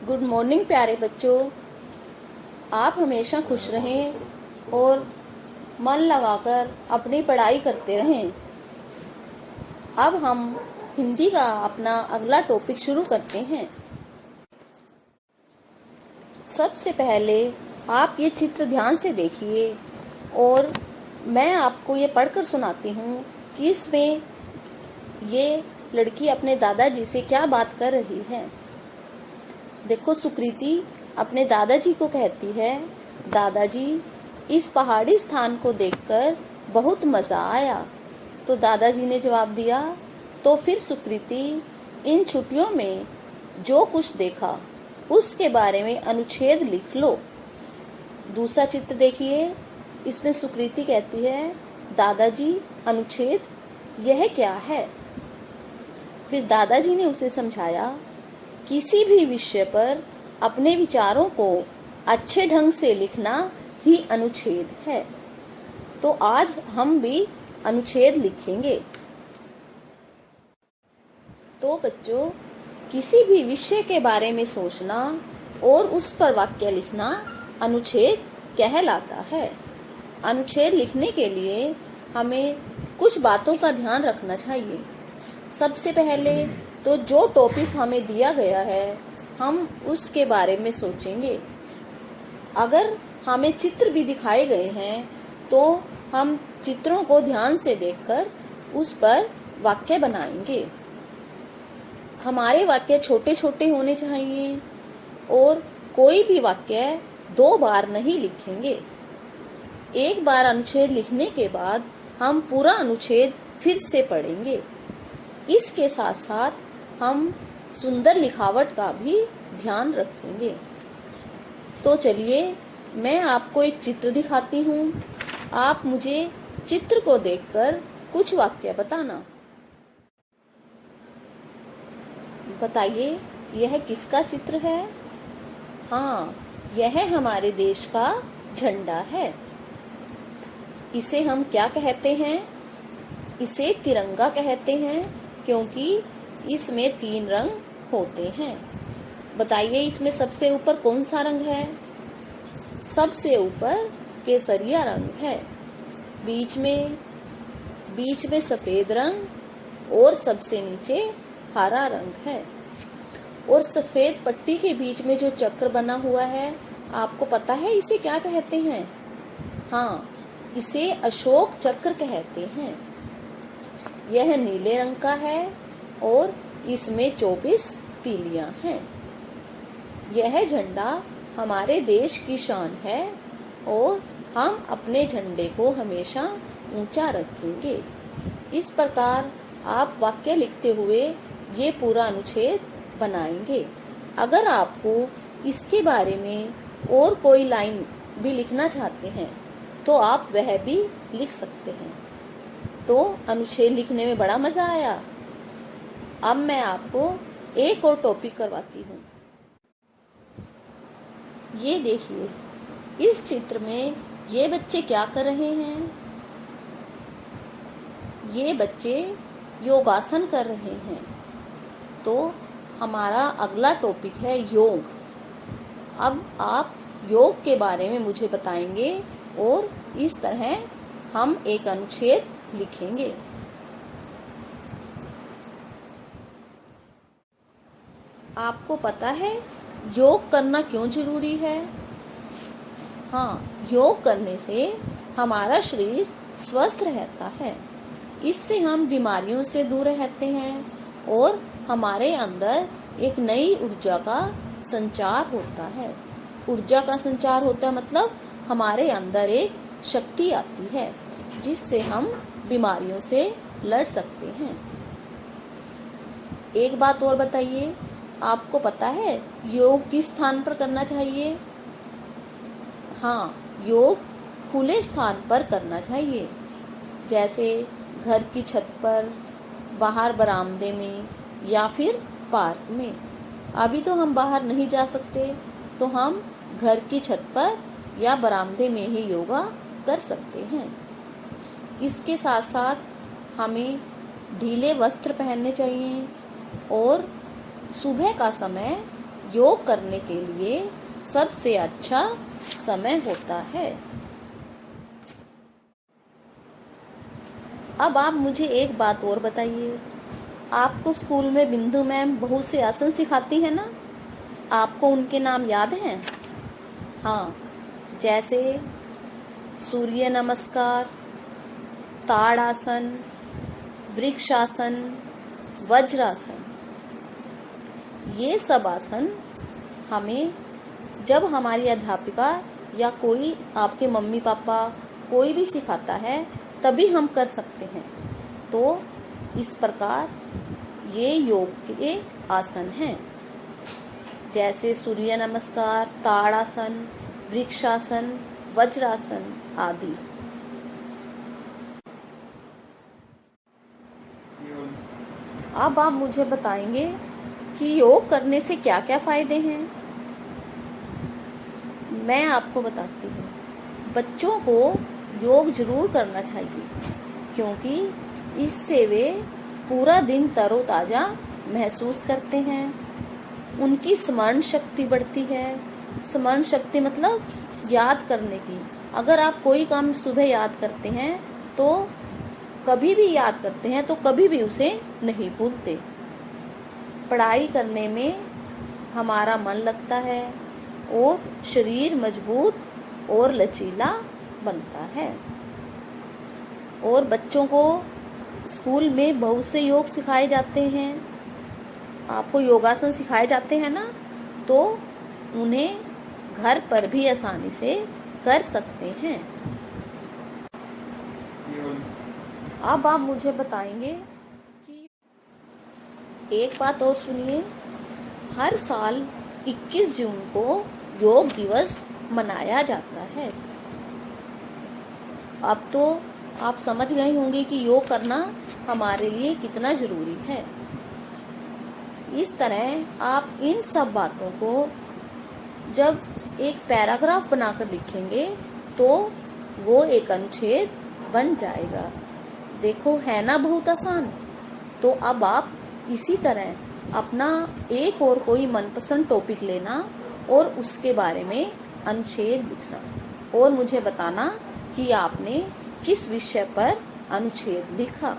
Good morning प्यारे बच्चों। आप हमेशा खुश रहें और मन लगाकर अपनी पढ़ाई करते रहें। अब हम हिंदी का अपना अगला टॉपिक शुरू करते हैं। सबसे पहले आप ये चित्र ध्यान से देखिए और मैं आपको ये पढ़कर सुनाती हूँ कि इसमें ये लड़की अपने दादाजी से क्या बात कर रही है। देखो, सुकृति अपने दादाजी को कहती है, दादाजी इस पहाड़ी स्थान को देखकर बहुत मजा आया। तो दादाजी ने जवाब दिया, तो फिर सुकृति इन छुट्टियों में जो कुछ देखा उसके बारे में अनुच्छेद लिख लो। दूसरा चित्र देखिए, इसमें सुकृति कहती है, दादाजी अनुच्छेद यह क्या है। फिर दादाजी ने उसे समझाया, किसी भी विषय पर अपने विचारों को अच्छे ढंग से लिखना ही अनुच्छेद है। तो आज हम भी अनुच्छेद लिखेंगे। तो बच्चों, किसी भी विषय के बारे में सोचना और उस पर वाक्य लिखना अनुच्छेद कहलाता है। अनुच्छेद लिखने के लिए हमें कुछ बातों का ध्यान रखना चाहिए। सबसे पहले तो जो टॉपिक हमें दिया गया है हम उसके बारे में सोचेंगे। अगर हमें चित्र भी दिखाए गए हैं तो हम चित्रों को ध्यान से देखकर उस पर वाक्य बनाएंगे। हमारे वाक्य छोटे छोटे होने चाहिए और कोई भी वाक्य 2 बार नहीं लिखेंगे। एक बार अनुच्छेद लिखने के बाद हम पूरा अनुच्छेद फिर से पढ़ेंगे। इसके साथ साथ हम सुंदर लिखावट का भी ध्यान रखेंगे। तो चलिए मैं आपको एक चित्र दिखाती हूँ। आप मुझे चित्र को देखकर कुछ वाक्य बताना। बताइए, यह किसका चित्र है? हाँ, यह हमारे देश का झंडा है। इसे हम क्या कहते हैं? इसे तिरंगा कहते हैं क्योंकि इसमें 3 रंग होते हैं। बताइए, इसमें सबसे ऊपर कौन सा रंग है? सबसे ऊपर केसरिया रंग है। बीच में सफेद रंग और सबसे नीचे हरा रंग है। और सफेद पट्टी के बीच में जो चक्र बना हुआ है, आपको पता है इसे क्या कहते हैं? हाँ, इसे अशोक चक्र कहते हैं। यह नीले रंग का है और इसमें 24 तीलियां हैं। यह झंडा हमारे देश की शान है और हम अपने झंडे को हमेशा ऊंचा रखेंगे। इस प्रकार आप वाक्य लिखते हुए ये पूरा अनुच्छेद बनाएंगे। अगर आपको इसके बारे में और कोई लाइन भी लिखना चाहते हैं तो आप वह भी लिख सकते हैं। तो अनुच्छेद लिखने में बड़ा मजा आया। अब मैं आपको एक और टॉपिक करवाती हूँ। ये देखिए, इस चित्र में ये बच्चे क्या कर रहे हैं? ये बच्चे योगासन कर रहे हैं। तो हमारा अगला टॉपिक है योग। अब आप योग के बारे में मुझे बताएंगे और इस तरह हम एक अनुच्छेद लिखेंगे। आपको पता है योग करना क्यों जरूरी है? हाँ, योग करने से हमारा शरीर स्वस्थ रहता है। इससे हम बीमारियों से दूर रहते हैं और हमारे अंदर एक नई ऊर्जा का संचार होता है। ऊर्जा का संचार होता मतलब हमारे अंदर एक शक्ति आती है जिससे हम बीमारियों से लड़ सकते हैं। एक बात और बताइए, आपको पता है योग किस स्थान पर करना चाहिए? हाँ, योग खुले स्थान पर करना चाहिए, जैसे घर की छत पर, बाहर बरामदे में या फिर पार्क में। अभी तो हम बाहर नहीं जा सकते, तो हम घर की छत पर या बरामदे में ही योगा कर सकते हैं। इसके साथ साथ हमें ढीले वस्त्र पहनने चाहिए और सुबह का समय योग करने के लिए सबसे अच्छा समय होता है। अब आप मुझे एक बात और बताइए, आपको स्कूल में बिंदु मैम बहुत से आसन सिखाती है ना, आपको उनके नाम याद हैं? हाँ, जैसे सूर्य नमस्कार, ताड़ासन, वृक्षासन, वज्रासन। ये सब आसन हमें जब हमारी अध्यापिका या कोई आपके मम्मी पापा कोई भी सिखाता है तभी हम कर सकते हैं। तो इस प्रकार ये योग के आसन हैं, जैसे सूर्य नमस्कार, ताड़ासन, वृक्षासन, वज्रासन आदि। अब आप मुझे बताएंगे कि योग करने से क्या क्या फायदे हैं। मैं आपको बताती हूँ, बच्चों को योग जरूर करना चाहिए, क्योंकि इससे वे पूरा दिन तरोताजा महसूस करते हैं। उनकी स्मरण शक्ति बढ़ती है। स्मरण शक्ति मतलब याद करने की। अगर आप कोई काम सुबह याद करते हैं तो कभी भी याद करते हैं तो कभी भी उसे नहीं भूलते। पढ़ाई करने में हमारा मन लगता है और शरीर मजबूत और लचीला बनता है। और बच्चों को स्कूल में बहुत से योग सिखाए जाते हैं। आपको योगासन सिखाए जाते हैं ना, तो उन्हें घर पर भी आसानी से कर सकते हैं। अब आप मुझे बताएंगे कि एक बात और सुनिए, हर साल 21 जून को योग दिवस मनाया जाता है। अब तो आप समझ गए होंगे कि योग करना हमारे लिए कितना जरूरी है। इस तरह आप इन सब बातों को जब एक पैराग्राफ बनाकर लिखेंगे तो वो एक अनुच्छेद बन जाएगा। देखो, है ना बहुत आसान। तो अब आप इसी तरह अपना एक और कोई मनपसंद टॉपिक लेना और उसके बारे में अनुच्छेद लिखना और मुझे बताना कि आपने किस विषय पर अनुच्छेद लिखा।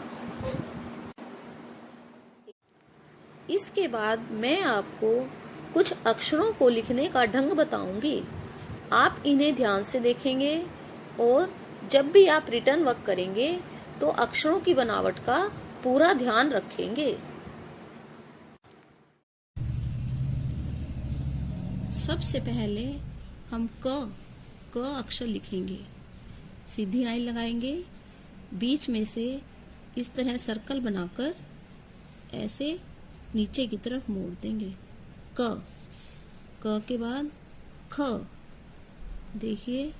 इसके बाद मैं आपको कुछ अक्षरों को लिखने का ढंग बताऊंगी। आप इन्हें ध्यान से देखेंगे और जब भी आप रिटर्न वर्क करेंगे तो अक्षरों की बनावट का पूरा ध्यान रखेंगे। सबसे पहले हम क अक्षर लिखेंगे। सीधी लाइन लगाएंगे, बीच में से इस तरह सर्कल बनाकर ऐसे नीचे की तरफ मोड़ देंगे। क के बाद ख, देखिए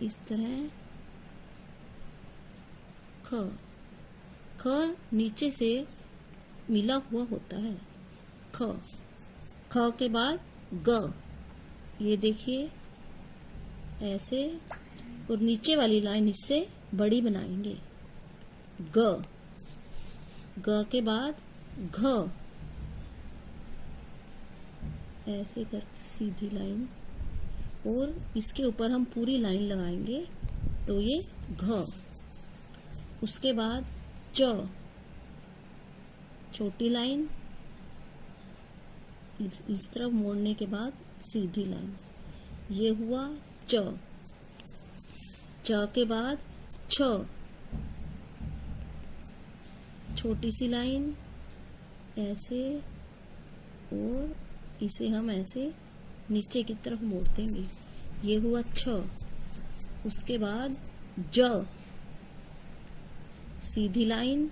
इस तरह ख नीचे से मिला हुआ होता है। ख के बाद ग, ये देखिए ऐसे, और नीचे वाली लाइन इससे बड़ी बनाएंगे। ग के बाद घ, ऐसे कर सीधी लाइन, और इसके ऊपर हम पूरी लाइन लगाएंगे तो ये घ। उसके बाद च, छोटी लाइन, इस तरफ मोड़ने के बाद सीधी लाइन, ये हुआ च। के बाद छ, छोटी सी लाइन ऐसे, और इसे हम ऐसे नीचे की तरफ मोड़ देंगे, ये हुआ छ। उसके बाद ज, सीधी लाइन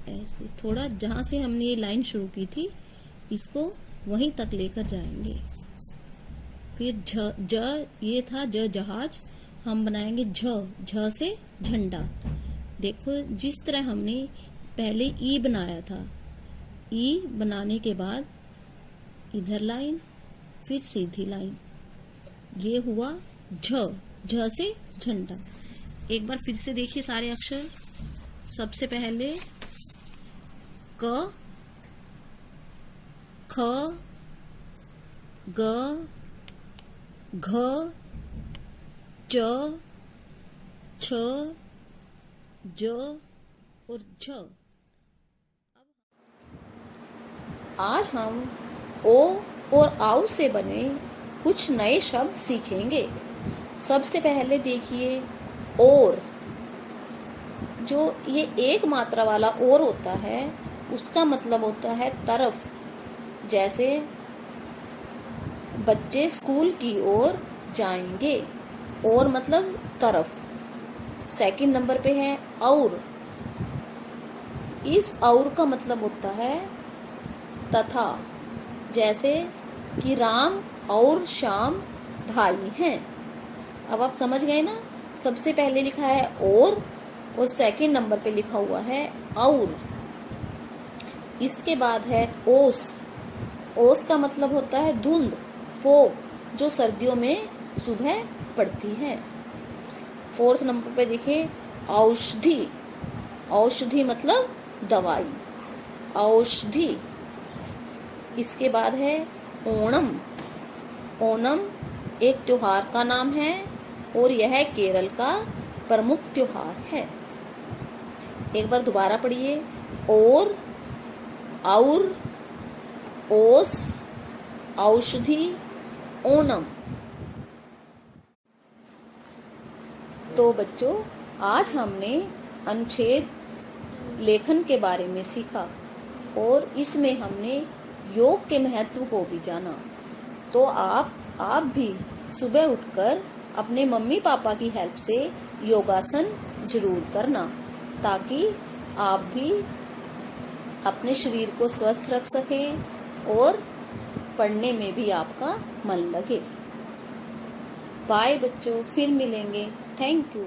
ऐसे, थोड़ा जहां से हमने ये लाइन शुरू की थी इसको वहीं तक लेकर जाएंगे। फिर ज, ये था जहाज, हम बनाएंगे झ से झंडा। देखो, जिस तरह हमने पहले ई बनाया था, ई बनाने के बाद इधर लाइन, फिर सीधी लाइन, ये हुआ झ से झंडा। एक बार फिर से देखिए सारे अक्षर। सबसे पहले क, ख, ग, घ, च, छ, ज और झ। आज हम ओ और आउ से बने कुछ नए शब्द सीखेंगे। सबसे पहले देखिए और। जो ये एक मात्रा वाला और होता है उसका मतलब होता है तरफ। जैसे बच्चे स्कूल की ओर जाएंगे, और मतलब तरफ। सेकंड नंबर पे है और। इस और का मतलब होता है तथा। जैसे कि राम और श्याम भाई हैं। अब आप समझ गए ना, सबसे पहले लिखा है और सेकंड नंबर पे लिखा हुआ है और। इसके बाद है ओस। ओस का मतलब होता है धुंध, फोग, जो सर्दियों में सुबह पड़ती है। फोर्थ नंबर पे देखिए औषधि। औषधि मतलब दवाई, औषधि। इसके बाद है ओणम। ओणम एक त्योहार का नाम है और यह केरल का प्रमुख त्योहार है। एक बार दोबारा पढ़िए और ओस, औषधि, ओणम। तो बच्चों, आज हमने अनुच्छेद लेखन के बारे में सीखा और इसमें हमने योग के महत्व को भी जाना। तो आप भी सुबह उठकर अपने मम्मी पापा की हेल्प से योगासन जरूर करना, ताकि आप भी अपने शरीर को स्वस्थ रख सकें और पढ़ने में भी आपका मन लगे। बाय बच्चों, फिर मिलेंगे। Thank you.